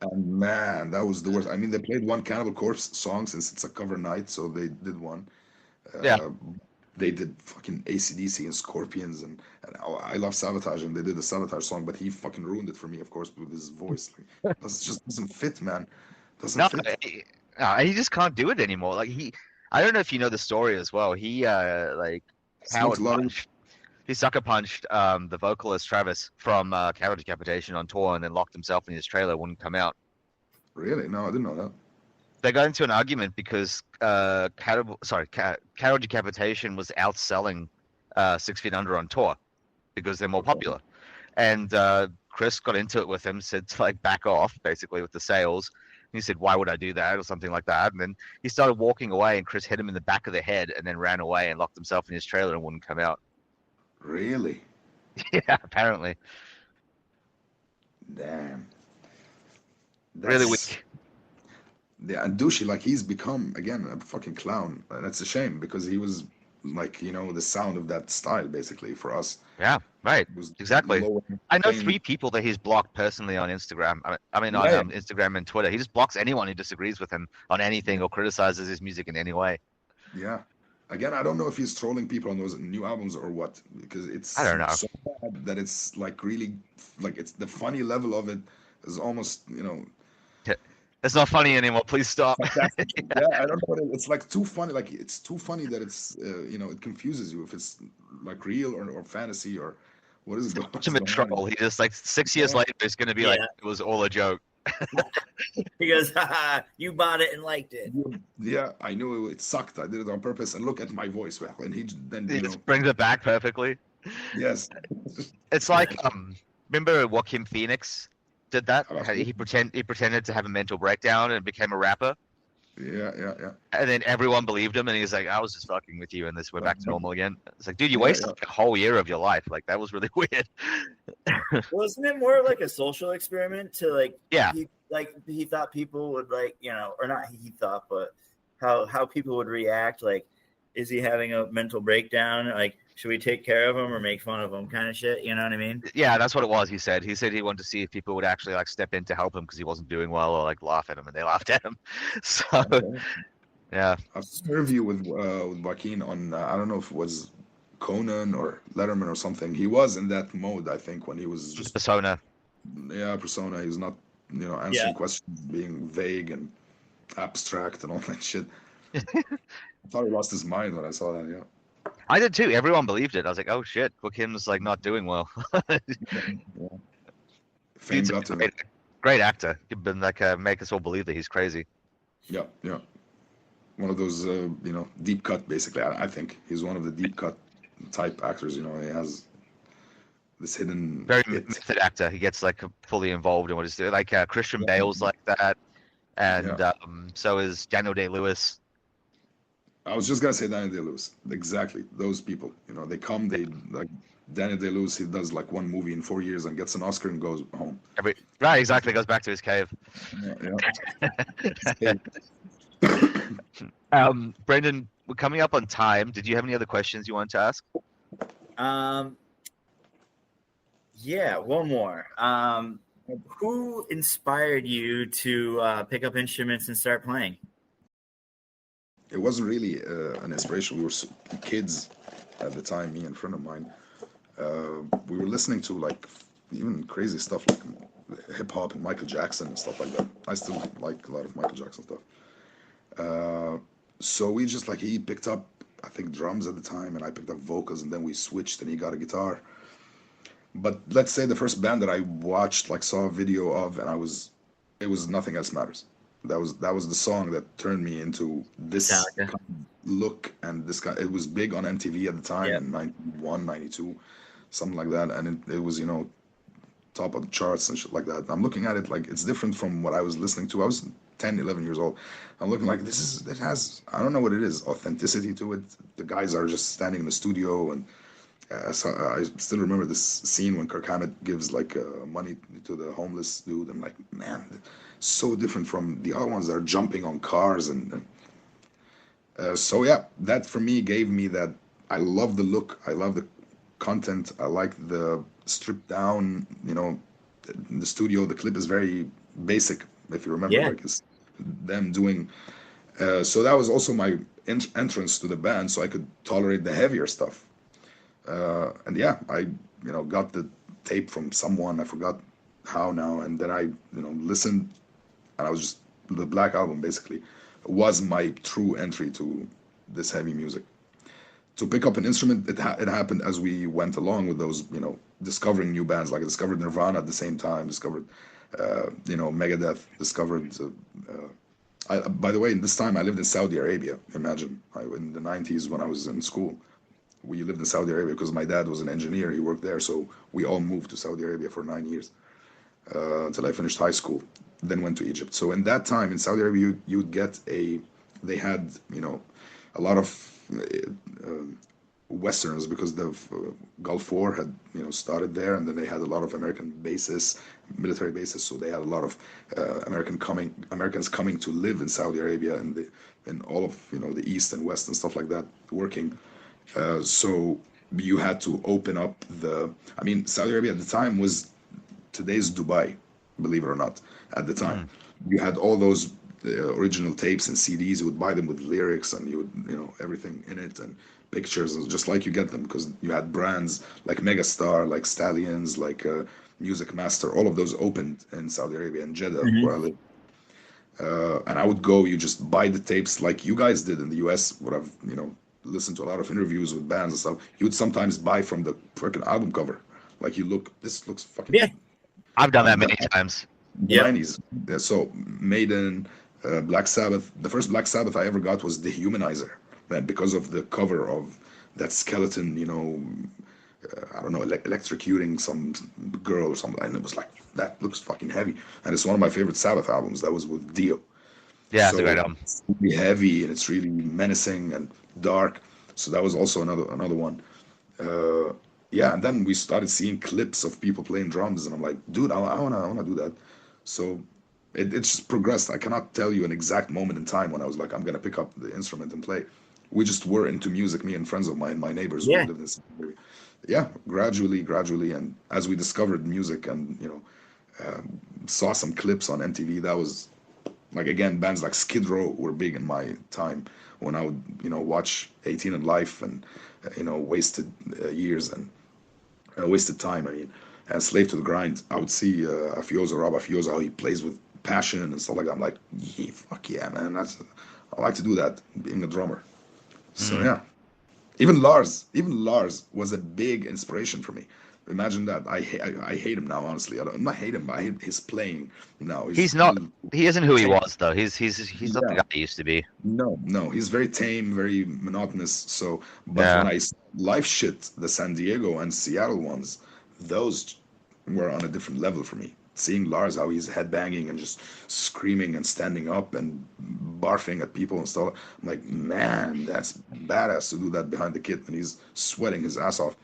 And man, that was the worst. I mean, they played one Cannibal Corpse song since it's a cover night, so they did one. Yeah. They did fucking AC/DC and Scorpions, and I love Sabotage, and they did the Sabotage song, but he fucking ruined it for me, of course, with his voice. Like, that just doesn't fit, man. Doesn't fit. He just can't do it anymore. Like I don't know if you know the story as well. He like Smoked Howard a lot of- punched. He sucker punched the vocalist Travis from Cattle Decapitation on tour, and then locked himself in his trailer. Wouldn't come out. Really? No, I didn't know that. They got into an argument because Cattle Decapitation was outselling 6 Feet Under on tour because they're more popular. And Chris got into it with him, said to like back off basically with the sales. And he said, "Why would I do that?" or something like that. And then he started walking away, and Chris hit him in the back of the head, and then ran away and locked himself in his trailer and wouldn't come out. Really? Yeah, apparently. Damn. Really That's- weak. Yeah, and Douchey, like, he's become, again, a fucking clown. And that's a shame, because he was, like, the sound of that style, basically, for us. Yeah, right. It was Exactly. low I know pain. 3 people that he's blocked personally on Instagram. I mean, Yeah. on Instagram and Twitter. He just blocks anyone who disagrees with him on anything or criticizes his music in any way. Yeah. Again, I don't know if he's trolling people on those new albums or what, because it's I don't know. so bad that it's, like, really, like, it's the funny level of it is almost, It's not funny anymore. Please stop. fantastic. Yeah, I don't know what it's like too funny. Like, it's too funny that it's, it confuses you if it's, like, real or fantasy or what is it going Such a troll. He just like 6 years later, it's going to be like Yeah. it was all a joke. He goes, haha, you bought it and liked it. Yeah, I knew it sucked. I did it on purpose. And look at my voice. Well, and he then, He just brings it back perfectly. yes. It's like remember Joaquin Phoenix did that? Absolutely. He pretended to have a mental breakdown and became a rapper, Yeah. and then everyone believed him, and he's like, "I was just fucking with you," and this went back to normal again. It's like, dude, you Yeah, wasted yeah. like a whole year of your life. Like that was really weird. Wasn't it more like a social experiment to like? Yeah. He thought people would like or not he thought, but how people would react. Like, is he having a mental breakdown? Like, should we take care of him or make fun of him? Kind of shit. You know what I mean? Yeah, that's what it was. He said he wanted to see if people would actually like step in to help him because he wasn't doing well, or like laugh at him, and they laughed at him. So Okay. yeah, I've seen an interview with Joaquin on, I don't know if it was Conan or Letterman or something. He was in that mode, I think, when he was just, persona. persona. He's not, answering Yeah. questions, being vague and abstract and all that shit. I thought he lost his mind when I saw that, yeah. I did too. Everyone believed it. I was like, oh shit, Joaquin's like not doing well. Fame Dude's a got to him. great actor. He'd been like make us all believe that he's crazy. Yeah, yeah. One of those, deep cut. Basically, I think he's one of the deep cut type actors. He has this hidden. Very method actor. He gets like fully involved in what he's doing. Like Christian Bale's like that, and so is Daniel Day-Lewis. I was just gonna say Daniel Day-Lewis. Exactly, those people. They come. They like Daniel Day-Lewis. He does like one movie in 4 years and gets an Oscar and goes home. Right, exactly. Goes back to his cave. Brendan, we're coming up on time. Did you have any other questions you wanted to ask? Yeah, one more. Who inspired you to pick up instruments and start playing? It wasn't really an inspiration. We were kids at the time, me and a friend of mine. We were listening to like even crazy stuff like hip hop and Michael Jackson and stuff like that. I still like a lot of Michael Jackson stuff. So we just like, he picked up, I think, drums at the time, and I picked up vocals, and then we switched, and he got a guitar. But let's say the first band that I watched, like saw a video of, and it was Nothing Else Matters. That was the song that turned me into this kind of look and this kind. It was big on MTV at the time in 91, 92, something like that, and it was top of the charts and shit like that. I'm looking at it like it's different from what I was listening to. I was 10, 11 years old. I'm looking like it has, I don't know what it is, authenticity to it. The guys are just standing in the studio, and so I still remember this scene when Kirk Hammett gives like money to the homeless dude. I'm like, man, so different from the other ones that are jumping on cars so yeah, that for me gave me that. I love the look, I love the content, I like the stripped down, in the studio. The clip is very basic, if you remember, like it's them doing. So that was also my entrance to the band, so I could tolerate the heavier stuff. And yeah, I got the tape from someone, I forgot how now, and then I listened, and I was just, the Black Album basically was my true entry to this heavy music. To pick up an instrument, it happened as we went along with those, discovering new bands. Like I discovered Nirvana at the same time, discovered Megadeth, discovered by the way, in this time I lived in Saudi Arabia. Imagine, in the 90s when I was in school, we lived in Saudi Arabia because my dad was an engineer, he worked there, so we all moved to Saudi Arabia for 9 years until I finished high school, then went to Egypt. So in that time in Saudi Arabia, you'd get they had a lot of Westerns, because the Gulf War had started there, and then they had a lot of American bases, military bases, so they had a lot of Americans coming to live in Saudi Arabia and in all of the East and West and stuff like that, working. So you had to open up Saudi Arabia at the time was today's Dubai, believe it or not. At the time, you had all those original tapes and CDs. You would buy them with lyrics, and you would everything in it, and pictures, just like you get them, because you had brands like Megastar, like Stallions, like Music Master. All of those opened in Saudi Arabia and Jeddah, where I live. And I would go, you just buy the tapes like you guys did in the US. What I've listened to a lot of interviews with bands and stuff. You would sometimes buy from the freaking album cover. Like this looks fucking. Yeah, I've done that many times. 90s. Yeah, so Maiden, Black Sabbath. The first Black Sabbath I ever got was Dehumanizer, man, because of the cover of that skeleton, I don't know, electrocuting some girl or something, and it was like, that looks fucking heavy. And it's one of my favorite Sabbath albums. That was with Dio. Yeah, it's a great album. It's really heavy, and it's really menacing and dark. So that was also another one. Yeah, and then we started seeing clips of people playing drums, and I'm like, dude, I wanna do that. So it just progressed. I cannot tell you an exact moment in time when I was like, I'm gonna pick up the instrument and play. We just were into music, me and friends of mine, my neighbors who lived in this area. Yeah, gradually, and as we discovered music and saw some clips on MTV, that was like, again, bands like Skid Row were big in my time when I would watch 18 and Life and Wasted Years and Wasted Time, and Slave to the Grind. I would see Rob Afioso, how he plays with passion and stuff like that. I'm like, yeah, fuck yeah, man, I like to do that, being a drummer. So yeah. Even Lars was a big inspiration for me. Imagine that. I hate him now, honestly. I don't not hate him, but I hate his playing now. He's not. He isn't who he was though. He's not the Yeah. guy he used to be. No, he's very tame, very monotonous. So, but Yeah. when I live shit, the San Diego and Seattle ones, those were on a different level for me. Seeing Lars, how he's headbanging and just screaming and standing up and barfing at people and stuff. I'm like, man, that's badass to do that behind the kit, and he's sweating his ass off.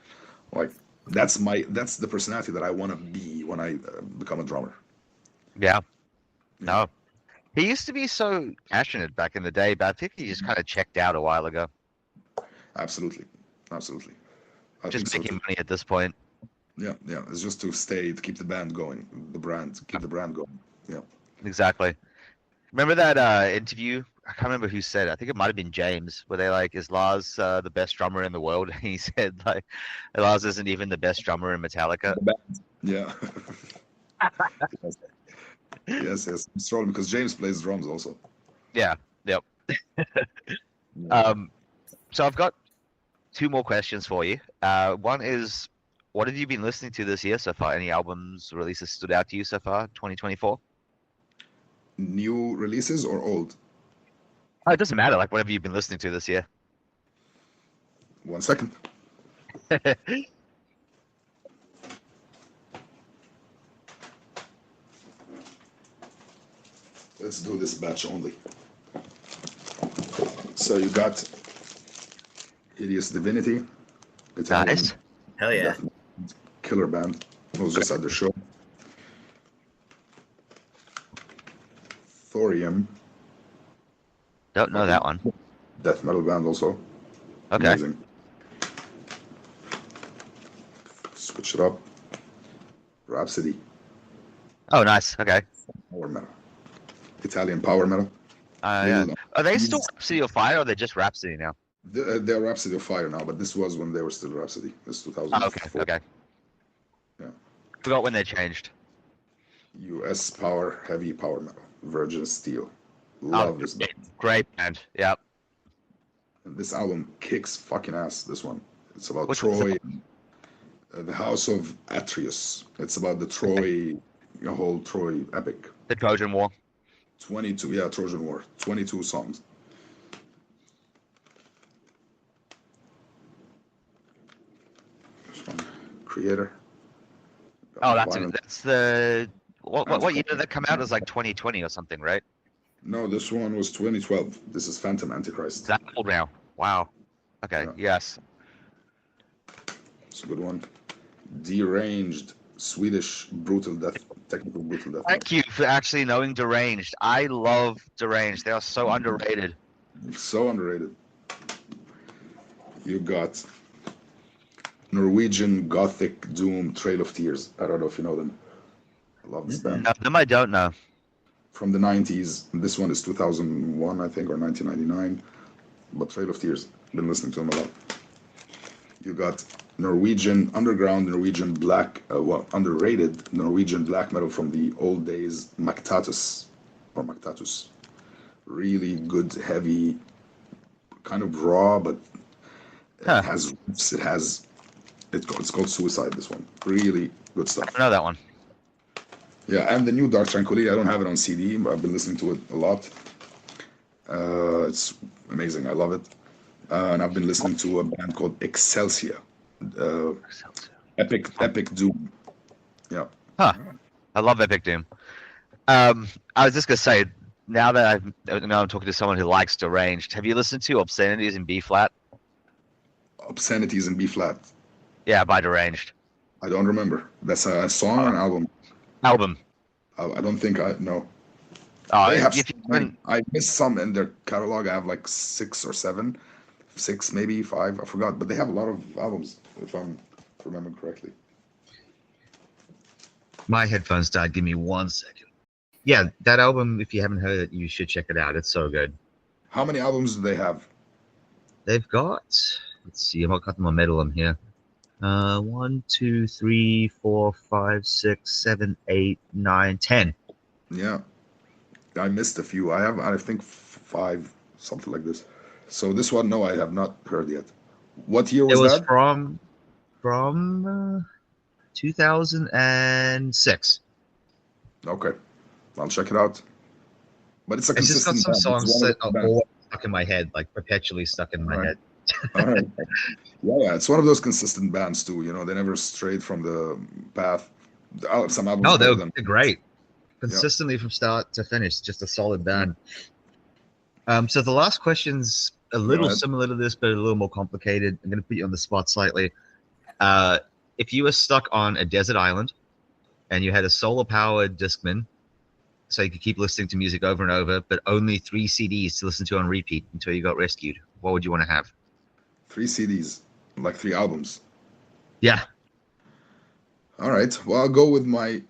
Like, that's the personality that I want to be when I become a drummer. Yeah. No. He used to be so passionate back in the day, but I think he just kind of checked out a while ago. Absolutely. I Just think so making too. money at this point. Yeah. It's just to keep the band going, keep the brand going. Yeah. Exactly. Remember that interview? I can't remember who said it. I think it might have been James, where they like, is Lars the best drummer in the world? And he said like, Lars isn't even the best drummer in Metallica. The band. Yeah. yes. It's true because James plays drums also. Yeah. Yep. Yeah. So I've got two more questions for you. One is, what have you been listening to this year so far? Any albums, releases stood out to you so far, 2024? New releases or old? Oh, it doesn't matter. Like, whatever you've been listening to this year. 1 second. Let's do this batch only. So you got Hideous Divinity. Italian Nice. Hell yeah. death killer band. I was just at the show. Thorium, Don't know that one. death metal band also. Okay. Amazing. Switch it up. Rhapsody, Oh, nice. Okay. power metal. Italian power metal. Yeah. Little- Are they still Rhapsody of Fire, or they're just Rhapsody now? They're Rhapsody of Fire now, but this was when they were still Rhapsody. This is 2004. Okay. Yeah. Forgot when they changed. US power, heavy power metal. Virgin Steel. Love this band. Great band. Yep. And this album kicks fucking ass, this one. It's about Which one's Troy, the House of Atreus. It's about the Troy, the whole Troy epic. The Trojan War. 22, yeah, Trojan War. 22 songs. This one, Creator. Oh, that's Violent- the what year did that come out? It was like 2020 or something, right? No, this one was 2012. This is Phantom Antichrist. Is that old now? Wow. Okay. Yeah. Yes. It's a good one. Deranged Swedish brutal death, technical brutal death. Thank you for actually knowing Deranged. I love Deranged. They are so underrated. So underrated. You got Norwegian Gothic Doom Trail of Tears. I don't know if you know them. I love this band. No, them I don't know. From the 90s. This one is 2001, I think, or 1999. But Trail of Tears. Been listening to them a lot. You got Norwegian, underground Norwegian black, underrated Norwegian black metal from the old days, Mactatus. Really good, heavy, kind of raw, but Huh. it has riffs. It's called Suicide, this one. Really good stuff. I don't know that one. Yeah, and the new Dark Tranquility, I don't have it on CD, but I've been listening to it a lot. It's amazing. I love it. And I've been listening to a band called Excelsior. Epic Doom. Yeah. Huh. I love Epic Doom. I was just gonna say, now that I'm talking to someone who likes Deranged, have you listened to Obscenities in B flat? Obscenities in B flat. Yeah, by Deranged. I don't remember. That's a song or an album? Album. I don't think I know. Oh, They have if you so many. I missed some in their catalog. I have like 6 or 7. 6, maybe 5. I forgot. But they have a lot of albums, if I'm remembering correctly. My headphones died. Give me 1 second. Yeah, that album, if you haven't heard it, you should check it out. It's so good. How many albums do they have? They've got, let's see, I've got them on Metal here. 1, 2, 3, 4, 5, 6, 7, 8, 9, 10. Yeah. I missed a few. I think 5, something like this. So this one, no, I have not heard yet. What year It was was that? from 2006. Okay, I'll check it out. But it's a It's just got consistent some band. It's songs one of that those are bands. always stuck in my head, like perpetually stuck in All my right. head. All right. Yeah, it's one of those consistent bands too. You know, they never strayed from the path. Some albums No, better than they're great. yeah. Consistently from start to finish, just a solid band. So the last question's a Go little ahead. similar to this, but a little more complicated. I'm going to put you on the spot slightly. If you were stuck on a desert island and you had a solar-powered Discman, so you could keep listening to music over and over, but only 3 CDs to listen to on repeat until you got rescued, what would you want to have? 3 CDs, like 3 albums. Yeah. All right. Well, I'll go with my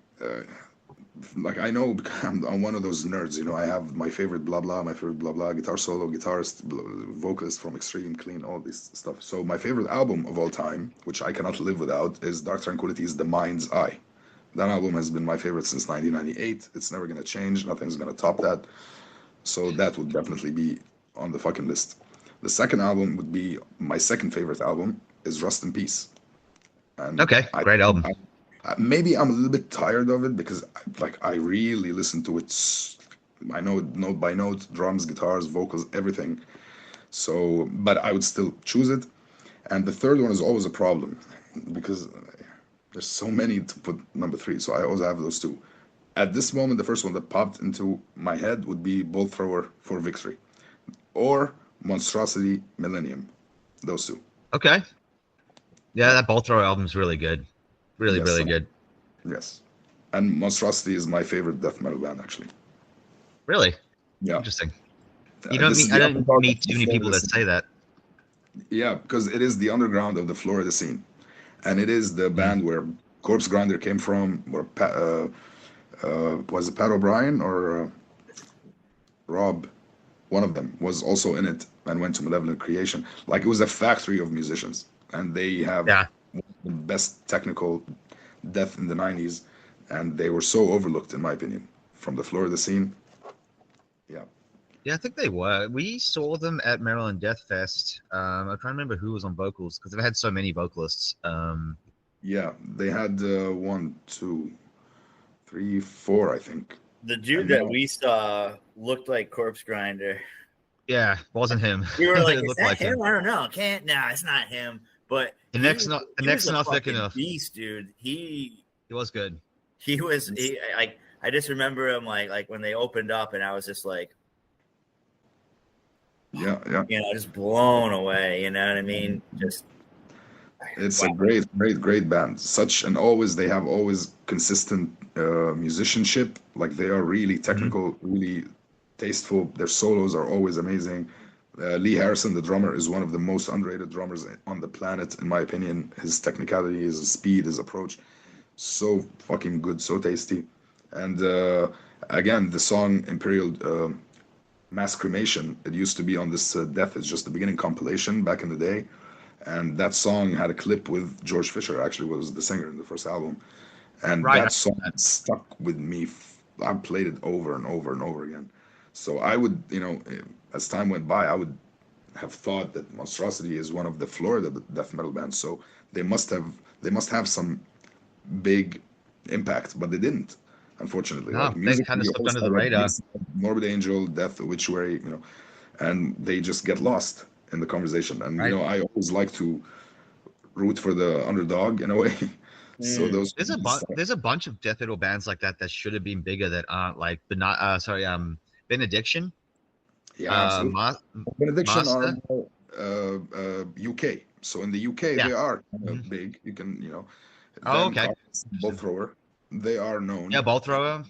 like I know because I'm one of those nerds. You know, I have my favorite blah blah, my favorite blah blah, guitar solo, guitarist, vocalist from Extreme, Clean, all this stuff. So my favorite album of all time, which I cannot live without, is Dark Tranquillity's The Mind's Eye. That album has been my favorite since 1998. It's never gonna change. Nothing's gonna top that. So that would definitely be on the fucking list. The second album would be my second favorite album is Rust in Peace. And Okay. Great album. maybe I'm a little bit tired of it because like I really listen to it. I know it note by note, drums, guitars, vocals, everything. So, but I would still choose it. And the third one is always a problem because there's so many to put number 3. So I always have those two. At this moment, the first one that popped into my head would be Bolt Thrower for Victory or Monstrosity Millennium. Those two. Okay. Yeah, that Bolt Thrower album's really good. Really, Yes, really good. yes. And Monstrosity is my favorite death metal band, actually. Really? Yeah. Interesting. This is I the don't underdog meet of too the many people Florida that scene. say that. Yeah, because it is the underground of the Florida scene, and it is the band where Corpse Grinder came from, where was it Pat O'Brien or Rob? One of them was also in it and went to Malevolent Creation. Like it was a factory of musicians, and they have Yeah. the best technical death in the '90s, and they were so overlooked, in my opinion, from the Florida scene. Yeah. Yeah, I think they were. We saw them at Maryland Death Fest. I'm trying to remember who was on vocals because they've had so many vocalists. Yeah, they had 1, 2, 3, 4, I think. The dude And that now, we saw looked like Corpse Grinder. Yeah, wasn't him. We were like, It "Is looked that like him? him. I don't know. Can't. Nah, it's not him." But The he neck's was- not he was a thick fucking enough. beast, dude. He was good. He was. I just remember him like when they opened up, and I was just like, yeah, just blown away. You know what I mean? Just it's wow. a great band. They have always consistent musicianship. Like they are really technical, really tasteful. Their solos are always amazing. Lee Harrison, the drummer, is one of the most underrated drummers on the planet, in my opinion. His technicality, his speed, his approach, so fucking good, so tasty. And again, the song Imperial Mass Cremation, it used to be on this Death is Just the Beginning compilation back in the day. And that song had a clip with George Fisher, actually was the singer in the first album. And Right. that song stuck with me. I played it over and over and over again. So I would, as time went by, I would have thought that Monstrosity is one of the Florida death metal bands. So they must have some big impact, but they didn't, unfortunately. No, Like they music, kind of you slipped always under have the radar. Morbid Angel, Death Obituary, and they just get lost in the conversation. And Right. I always like to root for the underdog in a way. So those There's a bunch of death metal bands like that should have been bigger that aren't, like Benediction. Yeah, absolutely. Benediction Master. are UK. So in the UK Yeah. they are kind of big. You can Oh, okay. Bolt Thrower. They are known. Yeah, Bolt Thrower.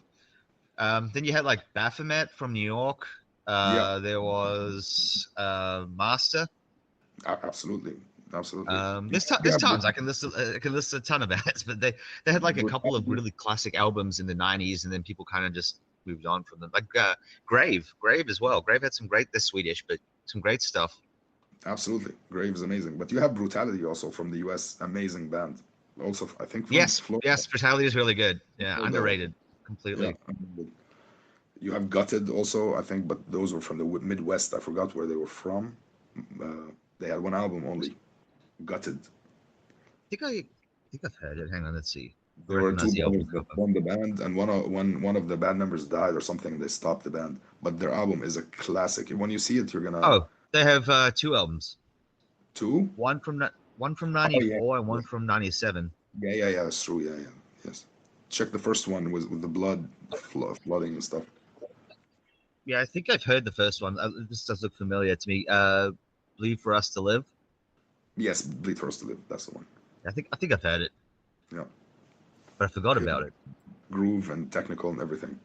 Then you had like Baphomet from New York. Yeah. There was Master. Absolutely. There's tons. I can list a ton of bands, but they had like a couple of really classic albums in the '90s, and then people kind of just moved on from them. Like Grave as well. Grave had some great. They're Swedish, but some great stuff. Absolutely, Grave is amazing. But you have Brutality also from the US, amazing band. Also, I think from Florida. Yes, Brutality is really good. Yeah, Florida. underrated completely. Yeah. You have Gutted also, I think, but those were from the Midwest. I forgot where they were from. They had one album only. Gutted. I think I've heard it. Hang on, let's see. There were two Recognize the album brothers that cover. formed the band, and one of the band members died or something. They stopped the band, but their album is a classic. When you see it, you're gonna Oh, they have 2 albums. two. One from Oh, '94 yeah. and one from '97. Yeah. That's true. Yeah. Yes. Check the first one with the blood flooding and stuff. Yeah, I think I've heard the first one. This does look familiar to me. Bleed for Us to Live. Yes, Bleed for Us to Live. That's the one. I think I've heard it, Yeah. but I forgot Okay. about it. Groove and technical and everything.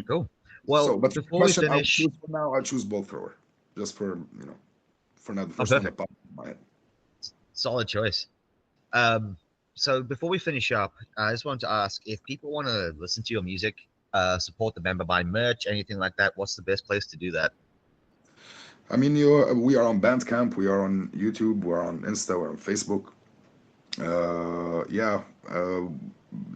Cool. Well, but before we finish, I'll choose Bolt Thrower, just for for now the first one that popped in my head. solid choice. So before we finish up, I just wanted to ask if people want to listen to your music, support the band by buying merch, anything like that. What's the best place to do that? I mean, we are on Bandcamp, we are on YouTube, we're on Insta, we're on Facebook.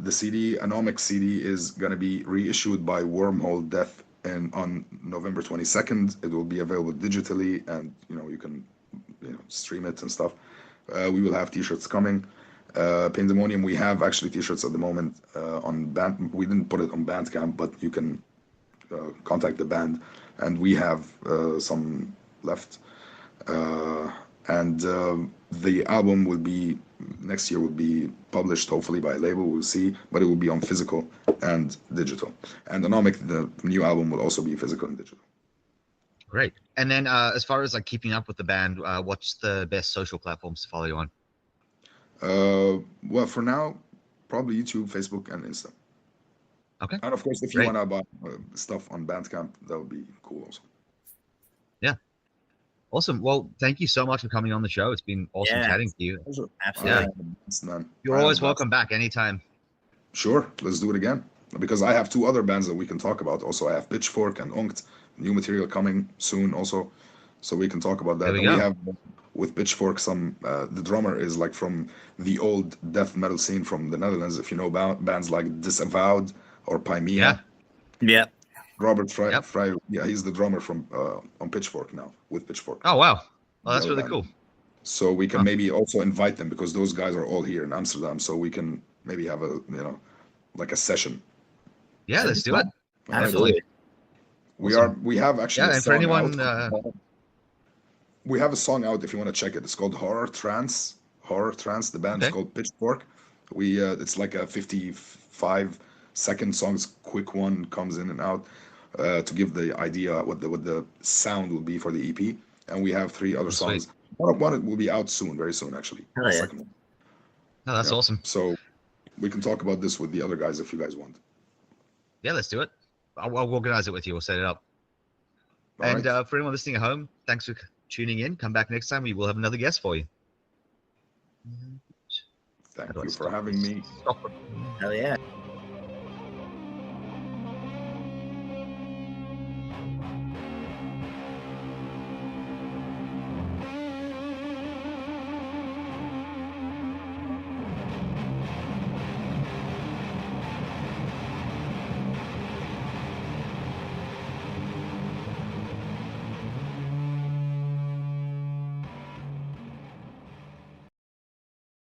The CD, Anomic CD, is gonna be reissued by Wormhole Death and on November 22nd. It will be available digitally, and you can stream it and stuff. We will have t-shirts coming. Paindemonium, we have actually t-shirts at the moment on band. We didn't put it on Bandcamp, but you can contact the band, and we have some left. And the album will be next year, will be published hopefully by a label. We'll see, but it will be on physical and digital. And Anomic, the new album, will also be physical and digital. Great. And then as far as like keeping up with the band, what's the best social platforms to follow you on? Well, for now, probably YouTube, Facebook, and Insta. Okay. And of course, if you want to buy stuff on Bandcamp, that would be cool also. Yeah. Awesome. Well, thank you so much for coming on the show. It's been awesome chatting to you. Absolutely. Yeah. You're always welcome back anytime. Sure. Let's do it again. Because I have 2 other bands that we can talk about. Also, I have Pitchfork and Unkt, new material coming soon also. So we can talk about that. There we and go. We have with Pitchfork the drummer is like from the old death metal scene from the Netherlands. If you know bands like Disavowed or Pymea. Yeah. Robert Frey, yeah, he's the drummer from on Pitchfork now, with Pitchfork. Oh, wow. Well, that's really cool. So we can maybe also invite them, because those guys are all here in Amsterdam. So we can maybe have like a session. Yeah, let's do it. Absolutely. We have actually. Yeah, and for anyone, we have a song out if you want to check it. It's called Horror Trance. The band is called Pitchfork. It's like a 55-second song, quick one, comes in and out to give the idea what the sound will be for the EP. And we have 3 other songs. One will be out soon, very soon actually. Hell yeah. Second one. No, that's awesome. So we can talk about this with the other guys if you guys want. Yeah, let's do it. I'll organize it with you. We'll set it up. All and right. for anyone listening at home, thanks for tuning in. Come back next time. We will have another guest for you. Thank you for having me. Hell yeah.